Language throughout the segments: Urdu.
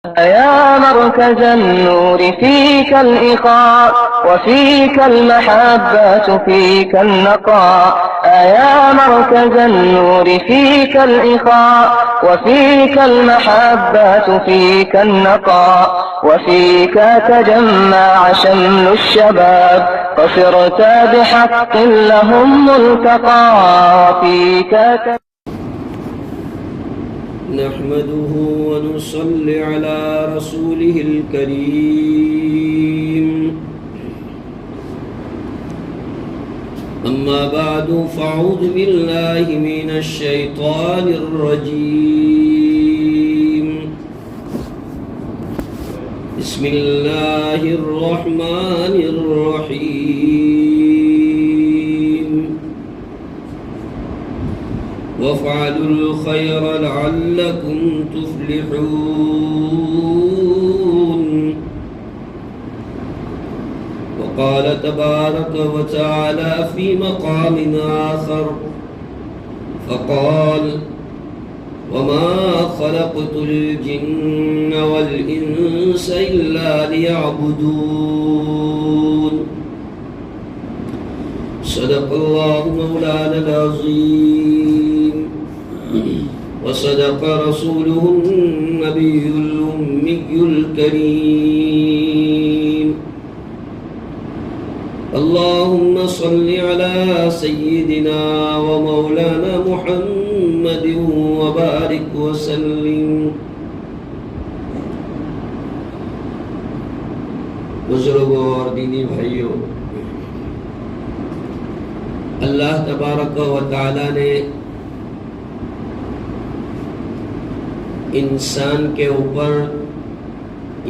يا مركز النور فيك الإخاء وفيك المحبة فيك النقاء يا مركز النور فيك الإخاء وفيك المحبة فيك النقاء وفيك تجمع شمل الشباب فصرت بحق لهم ملتقى وفيك نحمده ونصلي على رسوله الكريم أما بعد فأعوذ بالله من الشيطان الرجيم بسم الله الرحمن الرحيم وافعلوا الخير لعلكم تفلحون وقال تبارك وتعالى في مقام آخر فقال وما خلقت الجن والإنس إلا ليعبدون صدق الله مولانا العظيم وصدق رسوله النبي الأمي الكريم اللهم صل على سيدنا ومولانا محمد وبارك وسلم. بزرگوں اور دینی بھائیوں، اللہ تبارک و تعالی نے انسان کے اوپر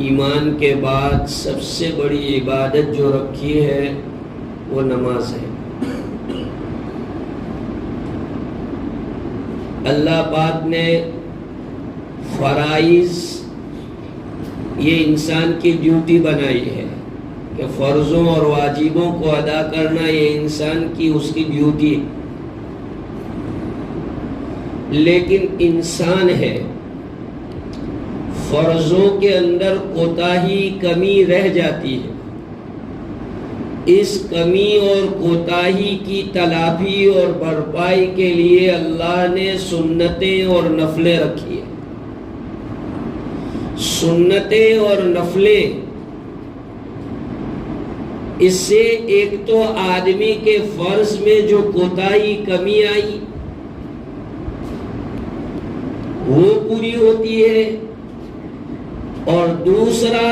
ایمان کے بعد سب سے بڑی عبادت جو رکھی ہے وہ نماز ہے۔ اللہ پاک نے فرائض یہ انسان کی ڈیوٹی بنائی ہے کہ فرضوں اور واجبوں کو ادا کرنا یہ انسان کی اس کی ڈیوٹی ہے، لیکن انسان ہے فرضوں کے اندر کوتاہی کمی رہ جاتی ہے۔ اس کمی اور کوتاہی کی تلافی اور بھرپائی کے لیے اللہ نے سنتیں اور نفلیں رکھی ہیں۔ سنتیں اور نفلیں، اس سے ایک تو آدمی کے فرض میں جو کوتاہی کمی آئی وہ پوری ہوتی ہے، اور دوسرا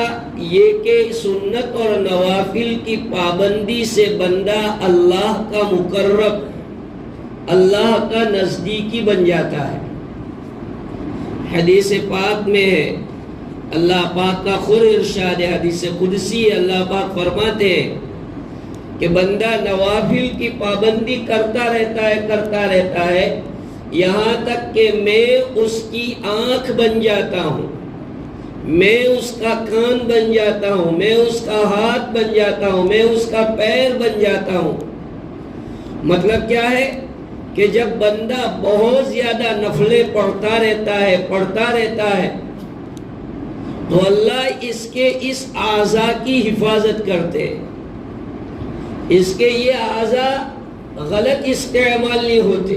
یہ کہ سنت اور نوافل کی پابندی سے بندہ اللہ کا مقرب، اللہ کا نزدیکی بن جاتا ہے۔ حدیث پاک میں ہے، اللہ پاک کا خود ارشاد ہے، حدیث قدسی اللہ پاک فرماتے ہیں کہ بندہ نوافل کی پابندی کرتا رہتا ہے یہاں تک کہ میں اس کی آنکھ بن جاتا ہوں، میں اس کا کان بن جاتا ہوں، میں اس کا ہاتھ بن جاتا ہوں، میں اس کا پیر بن جاتا ہوں۔ مطلب کیا ہے کہ جب بندہ بہت زیادہ نفلیں پڑھتا رہتا ہے تو اللہ اس کے اس اعضاء کی حفاظت کرتے ہیں، اس کے یہ اعضاء غلط استعمال نہیں ہوتے۔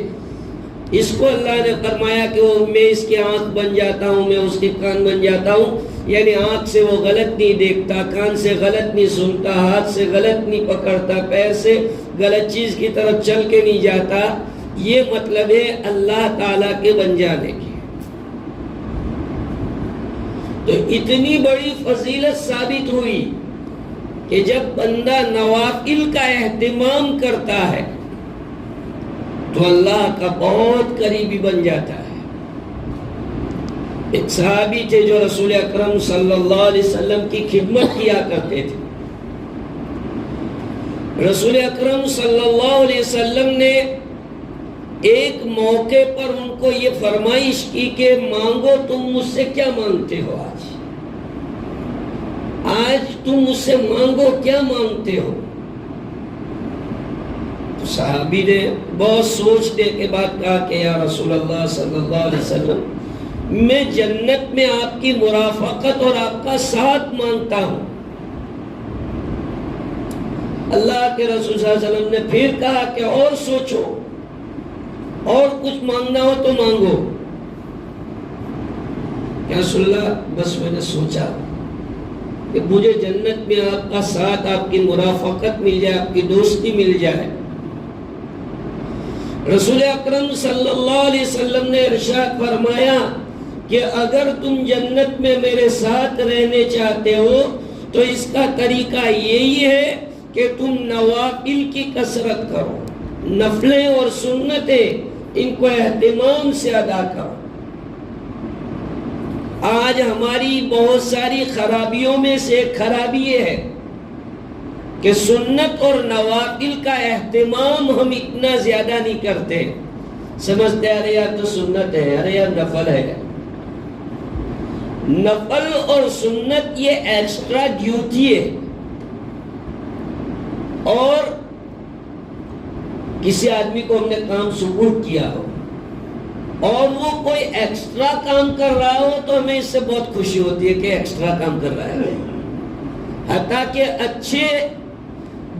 اس کو اللہ نے فرمایا کہ میں اس کی آنکھ بن جاتا ہوں، میں اس کی کان بن جاتا ہوں، یعنی آنکھ سے وہ غلط نہیں دیکھتا، کان سے غلط نہیں سنتا، ہاتھ سے غلط نہیں پکڑتا، پیر سے غلط چیز کی طرف چل کے نہیں جاتا۔ یہ مطلب ہے اللہ تعالیٰ کے بن جانے کی۔ تو اتنی بڑی فضیلت ثابت ہوئی کہ جب بندہ نوافل کا اہتمام کرتا ہے تو اللہ کا بہت قریبی بن جاتا ہے۔ ایک صحابی تھے جو رسول اکرم صلی اللہ علیہ وسلم کی خدمت کیا کرتے تھے۔ رسول اکرم صلی اللہ علیہ وسلم نے ایک موقع پر ان کو یہ فرمائش کی کہ مانگو، تم مجھ سے کیا مانگتے ہو؟ آج تم مجھ سے مانگو، کیا مانگتے ہو؟ تو صحابی نے بہت سوچنے کے بعد کہا کہ یا رسول اللہ صلی اللہ علیہ وسلم، میں جنت میں آپ کی مرافقت اور آپ کا ساتھ مانگتا ہوں۔ اللہ کے رسول صلی اللہ علیہ وسلم نے پھر کہا کہ اور سوچو، اور کچھ مانگنا ہو تو مانگو۔ یا رسول اللہ بس میں نے سوچا کہ مجھے جنت میں آپ کا ساتھ، آپ کی مرافقت مل جائے، آپ کی دوستی مل جائے۔ رسول اکرم صلی اللہ علیہ وسلم نے ارشاد فرمایا کہ اگر تم جنت میں میرے ساتھ رہنے چاہتے ہو تو اس کا طریقہ یہی ہے کہ تم نوافل کی کثرت کرو، نفلیں اور سنتیں ان کو اہتمام سے ادا کرو۔ آج ہماری بہت ساری خرابیوں میں سے ایک خرابی یہ ہے کہ سنت اور نوافل کا اہتمام ہم اتنا زیادہ نہیں کرتے، سمجھتے ارے یار تو سنت ہے، ارے یار نفل ہے۔ نفل اور سنت یہ ایکسٹرا ڈیوٹی ہے، اور کسی آدمی کو ہم نے کام سپورٹ کیا ہو اور وہ کوئی ایکسٹرا کام کر رہا ہو تو ہمیں اس سے بہت خوشی ہوتی ہے کہ ایکسٹرا کام کر رہا ہے۔ حتیٰ کہ اچھے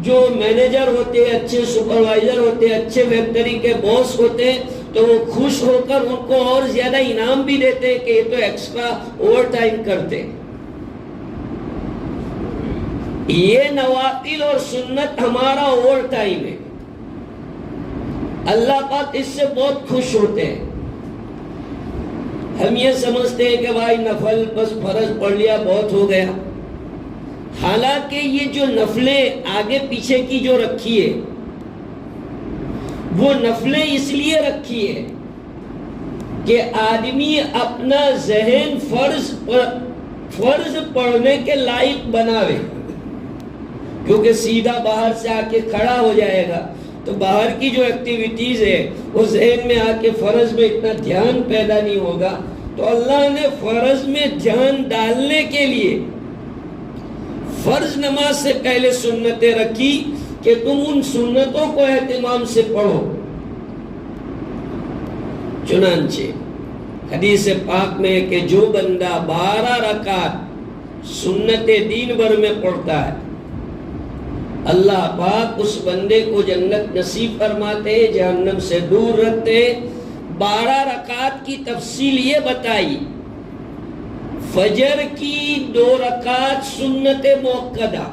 جو مینیجر ہوتے ہیں، اچھے سپروائزر ہوتے ہیں، اچھے فیکٹری کے باس ہوتے ہیں تو وہ خوش ہو کر ان کو اور زیادہ انعام بھی دیتے ہیں کہ یہ تو ایکسٹرا اوور ٹائم کرتے۔ یہ نوافل اور سنت ہمارا اوور ٹائم ہے، اللہ پاک اس سے بہت خوش ہوتے ہیں۔ ہم یہ سمجھتے ہیں کہ بھائی نفل بس فرض پڑھ لیا بہت ہو گیا، حالانکہ یہ جو نفلیں آگے پیچھے کی جو رکھی ہے وہ نفلیں اس لیے رکھی ہے کہ آدمی اپنا ذہن فرض پڑھنے کے لائق بناوے، کیونکہ سیدھا باہر سے آ کے کھڑا ہو جائے گا تو باہر کی جو ایکٹیویٹیز ہے وہ ذہن میں آ کے فرض میں اتنا دھیان پیدا نہیں ہوگا۔ تو اللہ نے فرض میں دھیان ڈالنے کے لیے فرض نماز سے پہلے سنتیں رکھی کہ تم ان سنتوں کو اہتمام سے پڑھو۔ چنانچہ حدیث پاک میں کہ جو بندہ 12 رکعت سنت دین بھر میں پڑھتا ہے اللہ پاک اس بندے کو جنت نصیب فرماتے، جہنم سے دور رکھتے۔ 12 رکعت کی تفصیل یہ بتائی، فجر کی 2 رکعت سنت موقدہ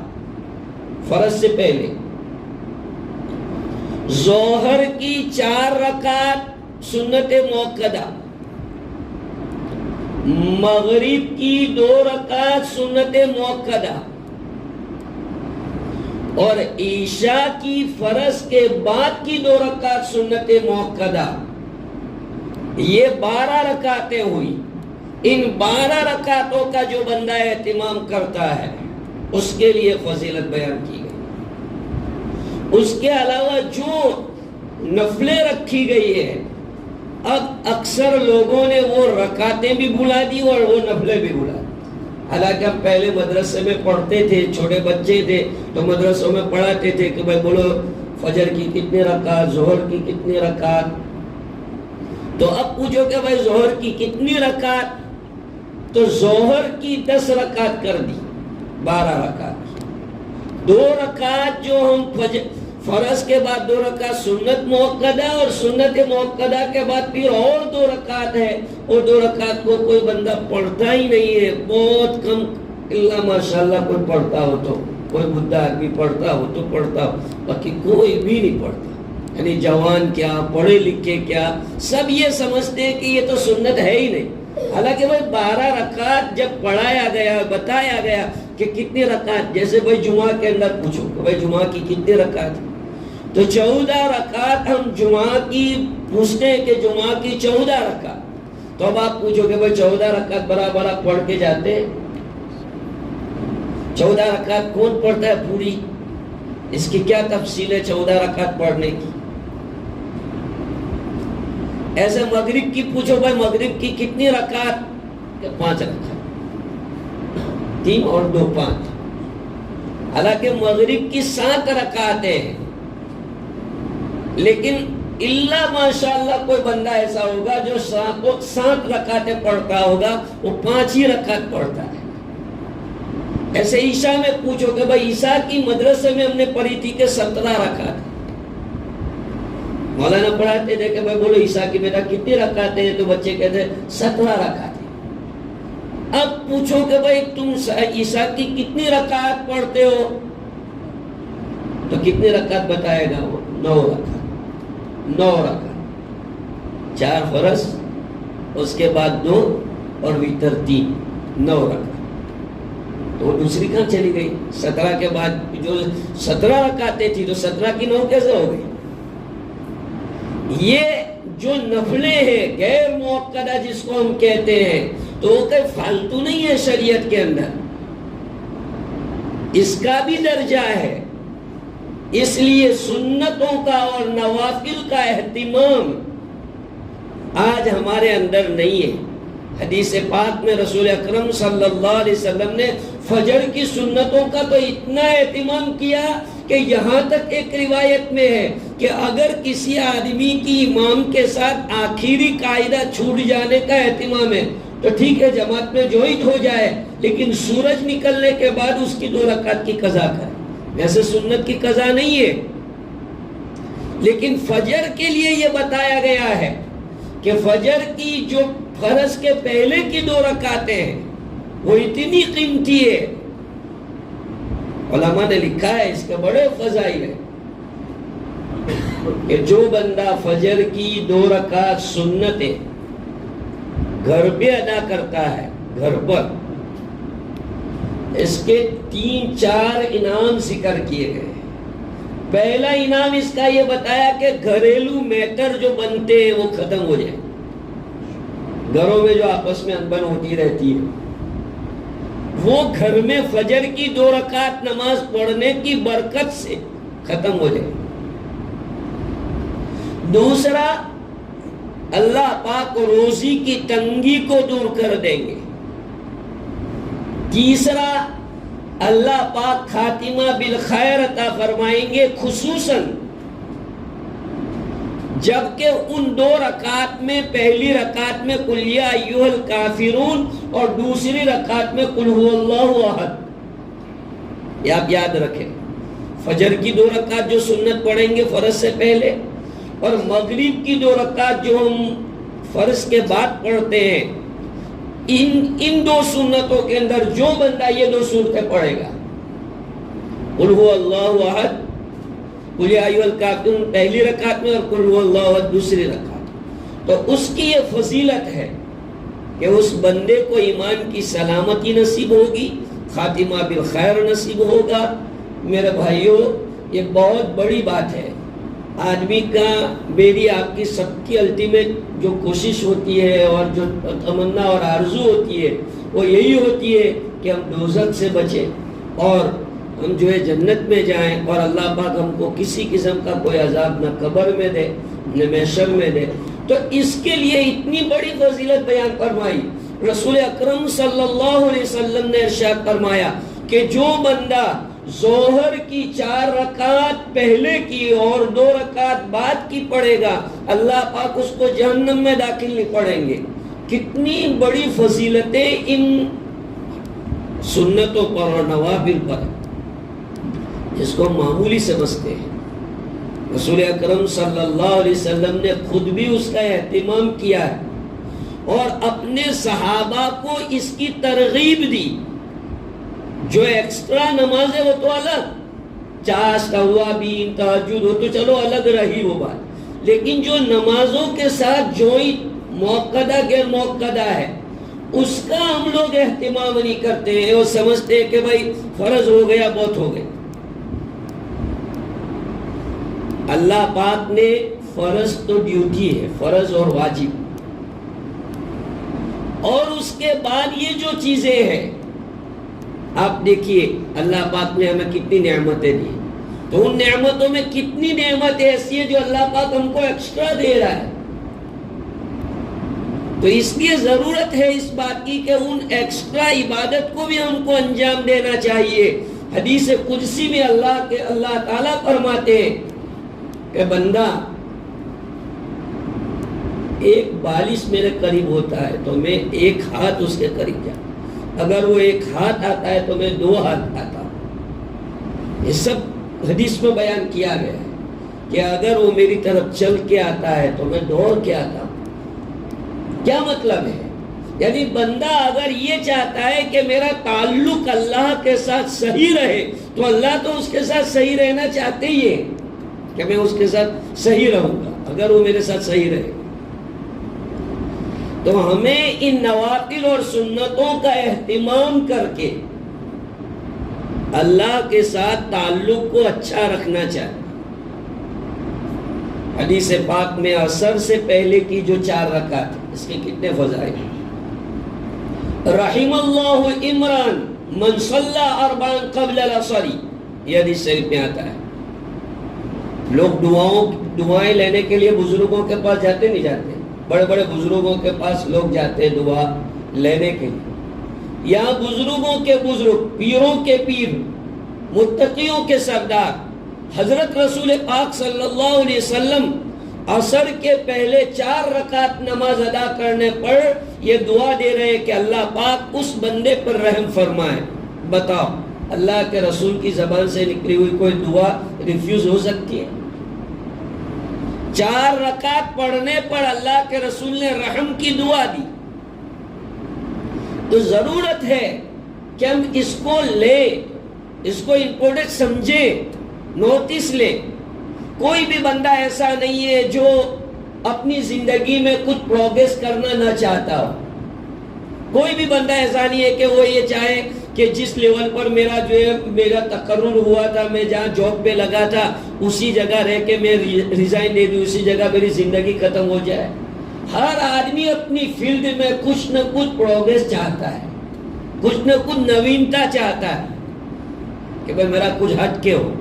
فرض سے پہلے، ظہر کی 4 رکعت سنت موقدہ، مغرب کی 2 رکعت سنت موقدہ، اور عشاء کی فرض کے بعد کی 2 رکعت سنت موقدہ۔ یہ 12 رکعتیں ہوئی۔ ان 12 رکعتوں کا جو بندہ اہتمام کرتا ہے اس کے لیے فضیلت بیان کی گئی۔ اس کے علاوہ جو نفلیں رکھی گئی ہے، اب اکثر لوگوں نے وہ رکعتیں بھی بھلا دی اور وہ نفلیں بھی بھلا دی۔ حالانکہ ہم پہلے مدرسے میں پڑھتے تھے، چھوٹے بچے تھے تو مدرسوں میں پڑھاتے تھے کہ بھائی بولو فجر کی کتنے رکعت، ظہر کی کتنی رکعت۔ تو اب پوچھو کہ بھائی ظہر کی کتنی رکعت، تو ظہر کی 10 رکعت کر دی، 12 رکعت۔ 2 رکعت جو ہم فرض کے بعد 2 رکعت سنت موقدہ، اور سنت موقدہ کے بعد پھر اور 2 رکعت ہے، اور 2 رکعت کو کوئی بندہ پڑھتا ہی نہیں ہے، بہت کم، اللہ ماشاءاللہ کوئی پڑھتا ہو تو، کوئی بڈھا آدمی پڑھتا ہو تو پڑھتا ہو، باقی کوئی بھی نہیں پڑھتا۔ یعنی جوان کیا، پڑھے لکھے کیا، سب یہ سمجھتے ہیں کہ یہ تو سنت ہے ہی نہیں۔ حالانکہ بھائی 12 رکعت جب پڑھایا گیا، بتایا گیا کہ کتنی رکعت، جیسے بھائی جمعہ کے اندر پوچھو کہ بھائی جمعہ کی کتنی رکعت، تو 14 رکعت ہم جمعہ کی پوچھتے ہیں کہ جمعہ کی 14 رکعت۔ تو اب آپ پوچھو کہ بھائی 14 رکعت برابر آپ پڑھ کے جاتے ہیں؟ 14 رکعت کون پڑھتا ہے پوری؟ اس کی کیا تفصیل ہے 14 رکعت پڑھنے کی؟ ایسے مغرب کی پوچھو بھائی مغرب کی کتنی رکعت، 5 رکعت، 3 اور 2 5۔ حالانکہ مغرب کی 7 رکعتیں ہیں، لیکن اللہ ماشاءاللہ کوئی بندہ ایسا ہوگا جو 7 رکعتیں پڑھتا ہوگا، وہ 5 ہی رکعت پڑھتا ہے۔ ایسے عیشاء میں پوچھو کہ بھائی عیشاء کی مدرسے میں ہم نے پڑھی تھی کہ 17 رکعت، مولانا پڑھاتے تھے کہ بھائی بولو عیشاء کی بیٹا کتنی رکعتیں ہیں، تو بچے کہتے ہیں 17 رکعتیں۔ اب پوچھو کہ بھائی تم عیشاء کی کتنی رکعت پڑھتے ہو، تو کتنی رکعت بتائے گا وہ؟ 9 رکعت۔ 9 رکعت، 4 فرض، اس کے بعد 2 اور وتر 3، 9 رکعت۔ تو دوسری کہاں چلی گئی؟ 17 کے بعد جو 17 رکعتیں تھی تو 17 کی 9 کیسے ہو گئی؟ یہ جو نفلیں ہیں غیر موقدہ جس کو ہم کہتے ہیں، تو وہ کوئی فالتو نہیں ہے شریعت کے اندر، اس کا بھی درجہ ہے۔ اس لیے سنتوں کا اور نوافل کا اہتمام آج ہمارے اندر نہیں ہے۔ حدیث پاک میں رسول اکرم صلی اللہ علیہ وسلم نے فجر کی سنتوں کا تو اتنا اہتمام کیا کہ یہاں تک ایک روایت میں ہے کہ اگر کسی آدمی کی امام کے ساتھ آخری قاعدہ چھوٹ جانے کا اہتمام ہے تو ٹھیک ہے، جماعت میں جوائنٹ ہو جائے، لیکن سورج نکلنے کے بعد اس کی 2 رکعت کی قضا کرے۔ ویسے سنت کی قضا نہیں ہے، لیکن فجر کے لیے یہ بتایا گیا ہے کہ فجر کی جو فرض کے پہلے کی 2 رکعتیں ہیں وہ اتنی قیمتی ہے۔ علماء نے لکھا ہے اس کے بڑے فضائل ہیں کہ جو بندہ فجر کی 2 رکعت سنتیں گھر پہ ادا کرتا ہے، گھر پر، اس کے 3-4 انعام ذکر کیے گئے۔ پہلا انعام اس کا یہ بتایا کہ گھریلو میٹر جو بنتے ہیں وہ ختم ہو جائے، گھروں میں جو آپس میں انبن ہوتی رہتی ہے وہ گھر میں فجر کی 2 رکعت نماز پڑھنے کی برکت سے ختم ہو جائے۔ دوسرا، اللہ پاک روزی کی تنگی کو دور کر دیں گے۔ تیسرا، اللہ پاک خاتمہ بالخیر عطا فرمائیں گے، خصوصاً جبکہ ان 2 رکعت میں پہلی رکعت میں قل یا ایھا الکافرون اور دوسری رکعت میں قل ھو اللہ احد۔ یہ آپ یاد رکھیں، فجر کی 2 رکعت جو سنت پڑھیں گے فرض سے پہلے، اور مغرب کی 2 رکعت جو ہم فرض کے بعد پڑھتے ہیں، ان 2 سنتوں کے اندر جو بندہ یہ 2 سورتیں پڑھے گا، قل ھو اللہ احد، قل یا ایھا الکافرون پہلی رکعت میں، اور قل ھو اللہ احد دوسری رکعت، تو اس کی یہ فضیلت ہے کہ اس بندے کو ایمان کی سلامتی نصیب ہوگی، خاتمہ بالخیر نصیب ہوگا۔ میرے بھائیوں، یہ بہت بڑی بات ہے۔ آدمی کا، میری آپ کی سب کی الٹیمیٹ جو کوشش ہوتی ہے اور جو تمنا اور آرزو ہوتی ہے وہ یہی ہوتی ہے کہ ہم دوزخ سے بچیں اور ہم جو ہے جنت میں جائیں، اور اللہ پاک ہم کو کسی قسم کا کوئی عذاب نہ قبر میں دے نہ محشر میں دے۔ تو اس کے لیے اتنی بڑی فضیلت بیان فرمائی۔ رسول اکرم صلی اللہ علیہ وسلم نے ارشاد فرمایا کہ جو بندہ ظہر کی 4 رکعت پہلے کی اور 2 رکعت بعد کی پڑھے گا، اللہ پاک اس کو جہنم میں داخل نہیں پڑھیں گے۔ کتنی بڑی فضیلتیں ان سنتوں پر اور نوافل پر، جس کو معمولی سمجھتے ہیں۔ رسول اکرم صلی اللہ علیہ وسلم نے خود بھی اس کا اہتمام کیا ہے اور اپنے صحابہ کو اس کی ترغیب دی۔ جو ایکسٹرا نماز ہے وہ تو الگ، چاش توابین تہجد ہو تو چلو الگ رہی وہ بات، لیکن جو نمازوں کے ساتھ جوائنٹ موقدہ غیر موقدہ ہے اس کا ہم لوگ اہتمام نہیں کرتے ہیں، اور سمجھتے ہیں کہ بھائی فرض ہو گیا بہت ہو گئے۔ اللہ پاک نے فرض تو ڈیوٹی ہے، فرض اور واجب، اور اس کے بعد یہ جو چیزیں ہیں، آپ دیکھیے اللہ پاک نے ہمیں کتنی نعمتیں دی، تو ان نعمتوں میں کتنی نعمتیں ایسی ہیں جو اللہ پاک ہم کو ایکسٹرا دے رہا ہے۔ تو اس لیے ضرورت ہے اس بات کی کہ ان ایکسٹرا عبادت کو بھی ہم کو انجام دینا چاہیے۔ حدیث قدسی میں اللہ تعالیٰ فرماتے ہیں کہ بندہ ایک بالش میرے قریب ہوتا ہے تو میں ایک ہاتھ اس کے قریب جاتا، اگر وہ ایک ہاتھ آتا ہے تو میں 2 ہاتھ آتا ہوں۔ یہ سب حدیث میں بیان کیا گیا ہے کہ اگر وہ میری طرف چل کے آتا ہے تو میں دوڑ کے آتا ہوں۔ کیا مطلب ہے؟ یعنی بندہ اگر یہ چاہتا ہے کہ میرا تعلق اللہ کے ساتھ صحیح رہے تو اللہ تو اس کے ساتھ صحیح رہنا چاہتے ہی ہے کہ میں اس کے ساتھ صحیح رہوں گا اگر وہ میرے ساتھ صحیح رہے۔ تو ہمیں ان نوافل اور سنتوں کا اہتمام کر کے اللہ کے ساتھ تعلق کو اچھا رکھنا چاہیے۔ حدیث پاک میں عصر سے پہلے کی جو 4 رکعت، اس کے کتنے فضائل ہیں؟ رحم اللہ عمران من صلی 4 قبل العصر، یہ حدیث شریف میں آتا ہے۔ لوگ دعائیں لینے کے لیے بزرگوں کے پاس جاتے نہیں جاتے؟ بڑے بڑے بزرگوں کے پاس لوگ جاتے ہیں دعا لینے کے لیے۔ یہاں بزرگوں کے بزرگ، پیروں کے پیر، متقیوں کے سردار حضرت رسول پاک صلی اللہ علیہ وسلم عصر کے پہلے 4 رکعت نماز ادا کرنے پر یہ دعا دے رہے ہیں کہ اللہ پاک اس بندے پر رحم فرمائے۔ بتاؤ اللہ کے رسول کی زبان سے نکلی ہوئی کوئی دعا ریفیوز ہو سکتی ہے؟ 4 رکعت پڑھنے پر اللہ کے رسول نے رحم کی دعا دی۔ تو ضرورت ہے کہ ہم اس کو لیں، اس کو امپورٹنٹ سمجھیں، نوٹس لیں۔ کوئی بھی بندہ ایسا نہیں ہے جو اپنی زندگی میں کچھ پروگریس کرنا نہ چاہتا ہو۔ کوئی بھی بندہ ایسا نہیں ہے کہ وہ یہ چاہے کہ جس لیول پر میرا تقرر ہوا تھا، میں جہاں جاب پہ لگا تھا اسی جگہ رہ کے میں ریزائن دے دوں، اسی جگہ میری زندگی ختم ہو جائے۔ ہر آدمی اپنی فیلڈ میں کچھ نہ کچھ پروگریس چاہتا ہے، کچھ نہ کچھ نوینتا چاہتا ہے کہ بھئی میرا کچھ ہٹ کے ہو۔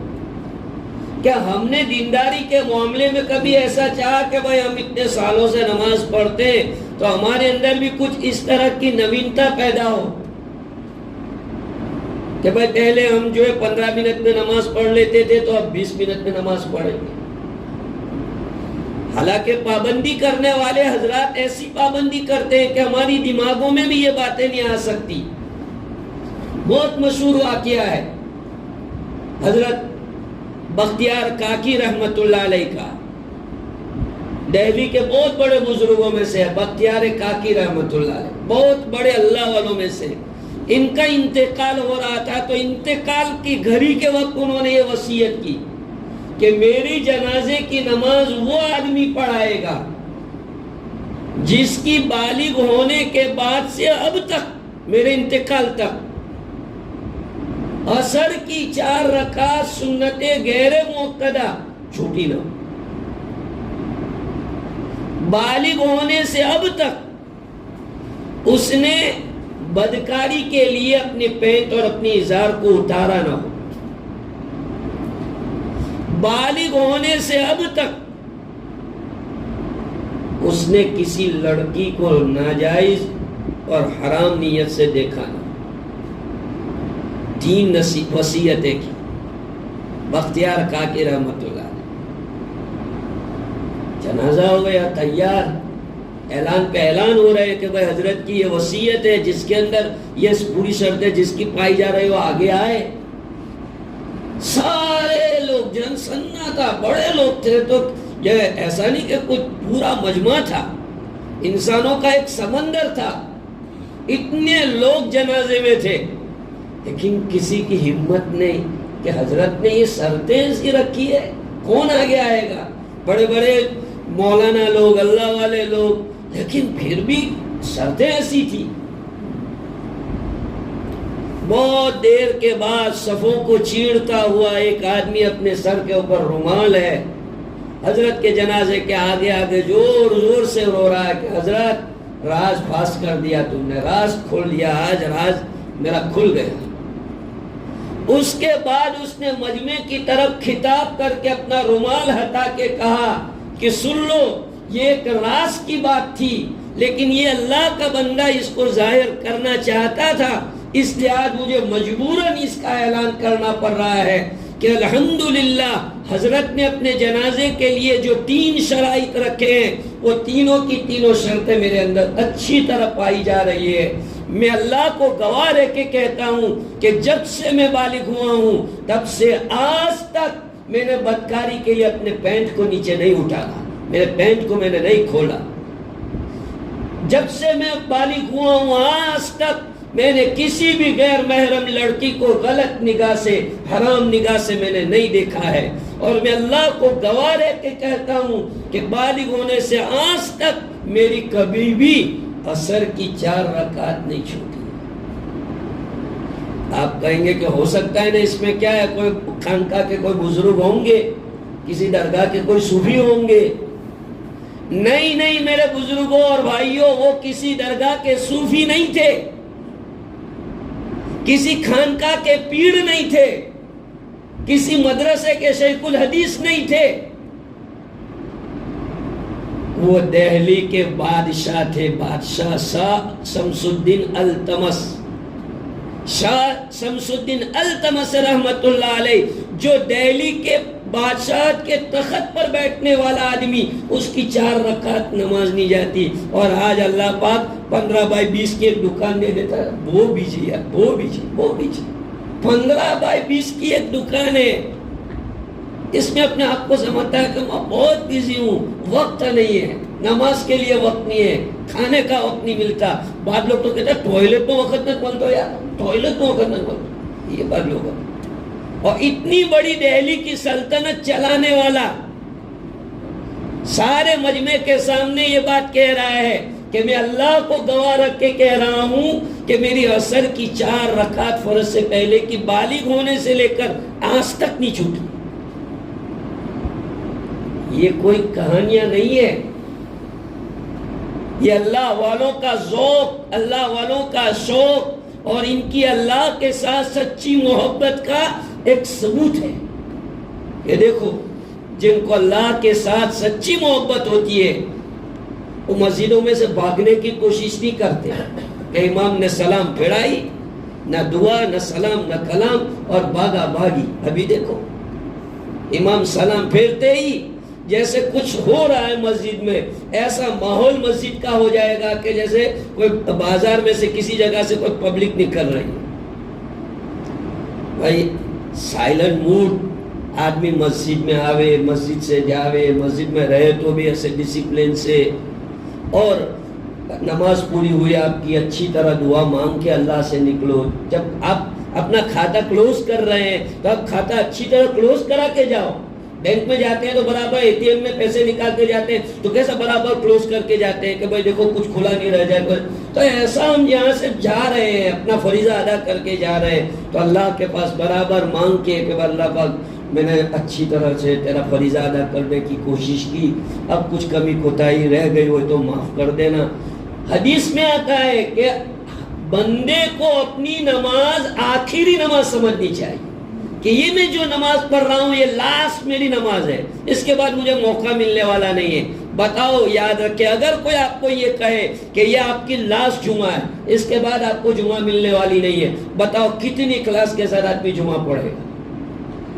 کیا ہم نے دینداری کے معاملے میں کبھی ایسا چاہا کہ بھئی ہم اتنے سالوں سے نماز پڑھتے ہیں تو ہمارے اندر بھی کچھ اس طرح کی نوینتا پیدا ہو کہ بھئی پہلے ہم 15 منٹ میں نماز پڑھ لیتے تھے تو اب 20 منٹ میں نماز پڑھیں گے؟ حالانکہ پابندی کرنے والے حضرات ایسی پابندی کرتے ہیں کہ ہماری دماغوں میں بھی یہ باتیں نہیں آ سکتی۔ بہت مشہور واقعہ ہے حضرت بختیار کاکی رحمت اللہ علیہ کا، دہلی کے بہت بڑے بزرگوں میں سے ہے بختیار کاکی رحمت اللہ علیہ، بہت بڑے اللہ والوں میں سے۔ ان کا انتقال ہو رہا تھا تو انتقال کی گھڑی کے وقت انہوں نے یہ وصیت کی کہ میری جنازے کی نماز وہ آدمی پڑھائے گا جس کی بالغ ہونے کے بعد سے اب تک میرے انتقال تک عصر کی 4 رکعت سنت غیر مؤکدہ چھوٹی نہ، بالغ ہونے سے اب تک اس نے بدکاری کے لیے اپنی پینٹ اور اپنی ازار کو اتارا نہ ہو، بالغ ہونے سے اب تک اس نے کسی لڑکی کو ناجائز اور حرام نیت سے دیکھا نہ۔ 3 وصیتیں کی بختیار کاکی رحمت اللہ علیہ۔ جنازہ ہو گیا تیار، اعلان پہ اعلان ہو رہے کہ بھائی حضرت کی یہ وصیت ہے جس کے اندر یہ پوری شرط ہے جس کی پائی جا رہی وہ آگے آئے۔ سارے لوگ، جن سناٹا، بڑے لوگ تھے، تو یہ ایسا نہیں کہ کچھ پورا مجمع تھا، انسانوں کا ایک سمندر تھا، اتنے لوگ جنازے میں تھے، لیکن کسی کی ہمت نہیں کہ حضرت نے یہ شرطیں ایسی رکھی ہے، کون آگے آئے گا؟ بڑے بڑے مولانا لوگ، اللہ والے لوگ، لیکن پھر بھی شرطیں ایسی تھی۔ بہت دیر کے بعد صفوں کو چیرتا ہوا ایک آدمی اپنے سر کے اوپر رومال ہے، حضرت کے جنازے کے آگے آگے زور زور سے رو رہا ہے کہ حضرت راز پاس کر دیا تم نے، راز کھول دیا، آج راز میرا کھل گیا۔ اس کے بعد اس نے مجمع کی طرف خطاب کر کے اپنا رومال ہٹا کے کہا کہ سن لو، یہ ایک راز کی بات تھی لیکن یہ اللہ کا بندہ اس کو ظاہر کرنا چاہتا تھا، اس لیے آج مجھے مجبوراً اس کا اعلان کرنا پڑ رہا ہے کہ الحمدللہ حضرت نے اپنے جنازے کے لیے جو 3 شرائط رکھے ہیں وہ تینوں کی تینوں شرطیں میرے اندر اچھی طرح پائی جا رہی ہے. میں اللہ کو گواہ رہ کے کہتا ہوں کہ جب سے میں بالغ ہوا ہوں تب سے آج تک میں نے بدکاری کے لیے اپنے پینٹ کو نیچے نہیں اٹھایا، میرے پینٹ کو میں نے نہیں کھولا. جب سے میں بالغ ہوا ہوں آج تک میں نے کسی بھی غیر محرم لڑکی کو غلط نگاہ سے، حرام نگاہ سے میں نے نہیں دیکھا ہے. اور میں اللہ کو گواہ رہ کے کہتا ہوں کہ بالغ ہونے سے آج تک میری کبھی بھی عصر کی 4 رکعت نہیں چھوٹی. آپ کہیں گے کہ ہو سکتا ہے نا، اس میں کیا ہے، کوئی خانقاہ کے کوئی بزرگ ہوں گے، کسی درگاہ کے کوئی صوفی ہوں گے. نہیں میرے بزرگوں اور بھائیوں، وہ کسی درگاہ کے صوفی نہیں تھے، کسی خانقاہ کے پیر نہیں تھے، کسی مدرسے کے شیخ الحدیث نہیں تھے. وہ دہلی کے بادشاہ تھے، بادشاہ شاہ شمس الدین التمش. شاہ شمس الدین التمش رحمت اللہ علیہ، جو دہلی کے بادشاہ کے تخت پر بیٹھنے والا آدمی، اس کی 4 رکعت نماز نہیں جاتی. اور آج اللہ پاک 15x20 کی ایک دکان دے دیتا ہے، وہ بیجی 15x20 کی ایک دکان ہے. اس میں اپنے آپ کو سمجھتا ہے کہ میں بہت بیزی ہوں، وقت نہیں ہے، نماز کے لیے وقت نہیں ہے، کھانے کا وقت نہیں ملتا. بعض لوگ تو کہتے ہیں ٹوائلٹ میں وقت نہ کھولتا یار، ٹوائلٹ میں وقت نہ کھولتا. یہ بعض لوگ، اور اتنی بڑی دہلی کی سلطنت چلانے والا سارے مجمع کے سامنے یہ بات کہہ رہا ہے کہ میں اللہ کو گواہ رکھ کے کہہ رہا ہوں کہ میری عصر کی 4 رکعت فرض سے پہلے کی بالغ ہونے سے لے کر آج تک نہیں چھوٹی. یہ کوئی کہانیاں نہیں ہے، یہ اللہ والوں کا ذوق، اللہ والوں کا شوق اور ان کی اللہ کے ساتھ سچی محبت کا ایک ثبوت ہے. یہ دیکھو، جن کو اللہ کے ساتھ سچی محبت ہوتی ہے وہ مسجدوں میں سے بھاگنے کی کوشش نہیں کرتے کہ امام نے سلام پھیرائی، نہ دعا نہ سلام نہ کلام، اور بھاگا بھاگی. ابھی دیکھو امام سلام پھیرتے ہی جیسے کچھ ہو رہا ہے مسجد میں، ایسا ماحول مسجد کا ہو جائے گا کہ جیسے کوئی بازار میں سے کسی جگہ سے کوئی پبلک نکل رہی ہے. بھائی سائلنٹ موڈ، آدمی مسجد میں آوے، مسجد سے جاوے، مسجد میں رہے تو بھی ایسے ڈسپلن سے، اور نماز پوری ہوئی آپ کی اچھی طرح دعا مانگ کے اللہ سے نکلو. جب آپ اپنا کھاتا کلوز کر رہے ہیں تو آپ کھاتا اچھی طرح کلوز کرا کے جاؤ. بینک میں جاتے ہیں تو برابر اے ٹی ایم میں پیسے نکال کے جاتے ہیں تو کیسا برابر کلوز کر کے جاتے ہیں کہ بھائی دیکھو کچھ کھلا نہیں رہ جائے. تو ایسا ہم یہاں سے جا رہے ہیں، اپنا فریضہ ادا کر کے جا رہے ہیں، تو اللہ کے پاس برابر مانگ کے کہ اللہ پاک میں نے اچھی طرح سے تیرا فریضہ ادا کرنے کی کوشش کی، اب کچھ کمی کوتاہی رہ گئی ہو تو معاف کر دینا. حدیث میں آتا ہے کہ بندے کو اپنی نماز آخری نماز سمجھنی چاہیے کہ یہ میں جو نماز پڑھ رہا ہوں یہ لاسٹ میری نماز ہے، اس کے بعد مجھے موقع ملنے والا نہیں ہے. بتاؤ، یاد رکھیں، اگر کوئی آپ کو یہ کہے کہ یہ آپ کی لاسٹ جمعہ ہے، اس کے بعد آپ کو جمعہ ملنے والی نہیں ہے، بتاؤ کتنی اخلاص کے ساتھ آدمی جمعہ پڑھے گا.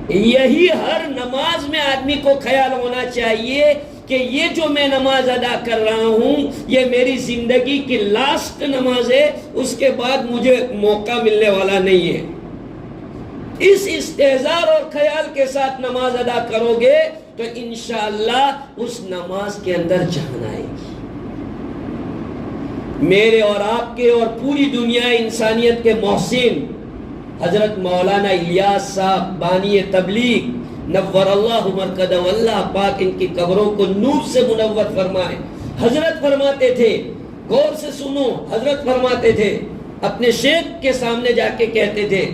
یہی ہر نماز میں آدمی کو خیال ہونا چاہیے کہ یہ جو میں نماز ادا کر رہا ہوں یہ میری زندگی کی لاسٹ نماز ہے، اس کے بعد مجھے موقع ملنے والا نہیں ہے. اس استحضار اور خیال کے ساتھ نماز ادا کرو گے تو انشاءاللہ اس نماز کے اندر جان آئے گی. میرے اور آپ کے اور پوری دنیا انسانیت کے محسن حضرت مولانا الیاس صاحب بانی تبلیغ نور اللہ مرکزہ، اللہ پاک ان کی قبروں کو نور سے منور فرمائے. حضرت فرماتے تھے، غور سے سنو، حضرت فرماتے تھے اپنے شیخ کے سامنے جا کے کہتے تھے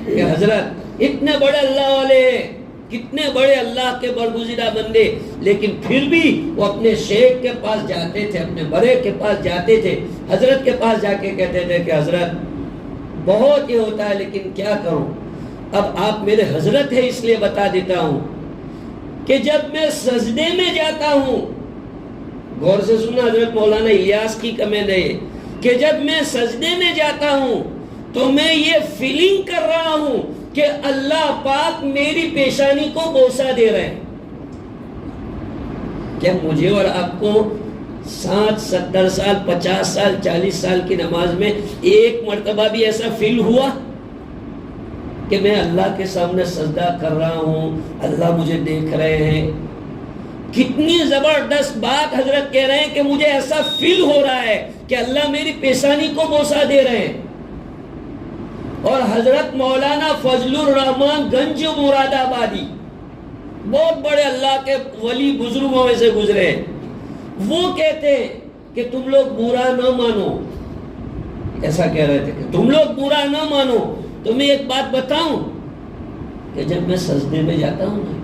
کہ حضرت اتنے بڑے اللہ والے ہیں، کتنے بڑے اللہ کے برگزیدہ بندے، لیکن پھر بھی وہ اپنے شیخ کے پاس جاتے تھے، اپنے بڑے کے پاس جاتے تھے، حضرت کے پاس جا کے کہتے تھے کہ حضرت بہت یہ ہوتا ہے لیکن کیا کروں. اب آپ میرے حضرت ہیں اس لیے بتا دیتا ہوں کہ جب میں سجدے میں جاتا ہوں، غور سے سننا حضرت مولانا الیاس کی کمنٹ ہے کہ جب میں سجدے میں جاتا ہوں تو میں یہ فیلنگ کر رہا ہوں کہ اللہ پاک میری پیشانی کو بوسہ دے رہے ہیں. کیا مجھے اور آپ کو 60 70 سال 50 سال 40 سال کی نماز میں ایک مرتبہ بھی ایسا فیل ہوا کہ میں اللہ کے سامنے سجدہ کر رہا ہوں, اللہ مجھے دیکھ رہے ہیں؟ کتنی زبردست بات حضرت کہہ رہے ہیں کہ مجھے ایسا فیل ہو رہا ہے کہ اللہ میری پیشانی کو بوسہ دے رہے ہیں. اور حضرت مولانا فضل الرحمان گنج مراد آبادی, بہت بڑے اللہ کے ولی بزرگوں میں سے گزرے, وہ کہتے ہیں کہ تم لوگ برا نہ مانو, ایسا کہہ رہے تھے کہ تم لوگ برا نہ مانو, تمہیں ایک بات بتاؤں کہ جب میں سجدے میں جاتا ہوں نا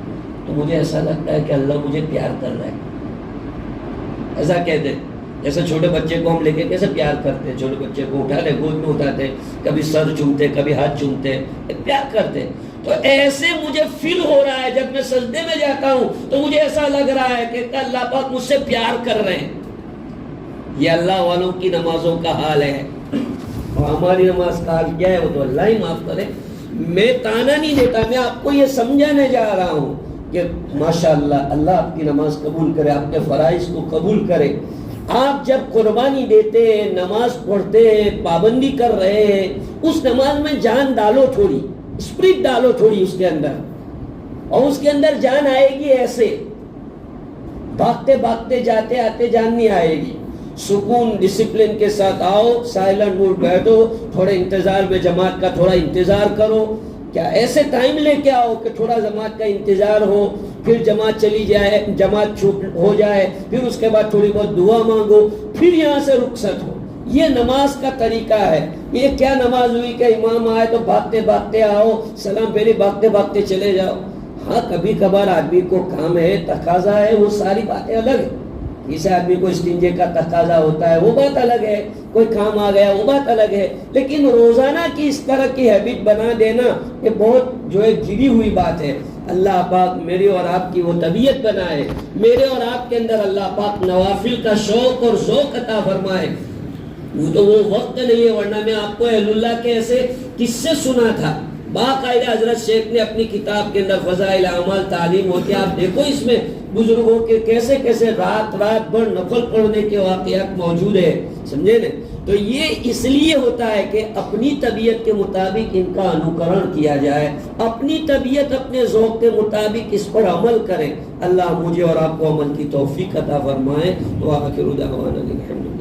تو مجھے ایسا لگتا ہے کہ اللہ مجھے پیار کر رہا ہے. ایسا کہتے ہیں جیسے چھوٹے بچے کو ہم لے کے کیسے پیار کرتے ہیں, چھوٹے بچے کو اٹھا لے گود میں اٹھاتے, کبھی سر چومتے کبھی ہاتھ چومتے, پیار کرتے. تو ایسے مجھے فیل ہو رہا ہے جب میں سجدے میں جاتا ہوں تو مجھے ایسا لگ رہا ہے کہ اللہ پاک مجھ سے پیار کر رہے ہیں. یہ اللہ والوں کی نمازوں کا حال ہے, اور ہماری نماز کا حال کیا ہے وہ تو اللہ ہی معاف کرے. میں تانا نہیں دیتا, میں آپ کو یہ سمجھانے جا رہا ہوں کہ ماشاءاللہ اللہ آپ کی نماز قبول کرے, آپ کے فرائض کو قبول کرے. آپ جب قربانی دیتے ہیں, نماز پڑھتے ہیں, پابندی کر رہے ہیں, اس نماز میں جان ڈالو تھوڑی, اسپرٹ ڈالو تھوڑی اس کے اندر, اور اس کے اندر جان آئے گی ایسے بھاگتے بھاگتے جاتے آتے جان نہیں آئے گی. سکون ڈسپلن کے ساتھ آؤ, سائلنٹ موڈ بیٹھو, تھوڑے انتظار میں جماعت کا تھوڑا انتظار کرو. کیا ایسے ٹائم لے کے آؤ کہ تھوڑا جماعت کا انتظار ہو, پھر جماعت چلی جائے, جماعت چھوٹ ہو جائے, پھر اس کے بعد تھوڑی بہت دعا مانگو, پھر یہاں سے رخصت ہو. یہ نماز کا طریقہ ہے. یہ کیا نماز ہوئی کہ امام آئے تو بھاگتے بھاگتے آؤ, سلام پھیری بھاگتے بھاگتے چلے جاؤ. ہاں کبھی کبھار آدمی کو کام ہے, تقاضا ہے, وہ ساری باتیں الگ ہے. کسی آدمی کو استنجے کا تقاضا ہوتا ہے, وہ بات الگ ہے, کوئی کام آ گیا وہ بات الگ ہے. لیکن روزانہ کی اس طرح کی ہیبٹ بنا دینا یہ بہت جو ہے گری ہوئی بات ہے. اللہ پاک میری اور آپ کی وہ طبیعت بنائے, میرے اور آپ کے اندر اللہ پاک نوافل کا شوق اور ذوق عطا فرمائے. وہ تو وہ وقت نہیں ہے, ورنہ میں آپ کو اہل اللہ کے ایسے قصے سنا تھا. باقاعدہ حضرت شیخ نے اپنی کتاب کے اندر فضائل اعمال تعلیم ہوتی ہے, آپ دیکھو اس میں بزرگوں کے کیسے کیسے رات بھر نفل پڑھنے کے واقعات موجود ہے, سمجھے نا. تو یہ اس لیے ہوتا ہے کہ اپنی طبیعت کے مطابق ان کا انوکرن کیا جائے, اپنی طبیعت اپنے ذوق کے مطابق اس پر عمل کریں. اللہ مجھے اور آپ کو عمل کی توفیق عطا فرمائے. وآخر دعوانا الحمدللہ.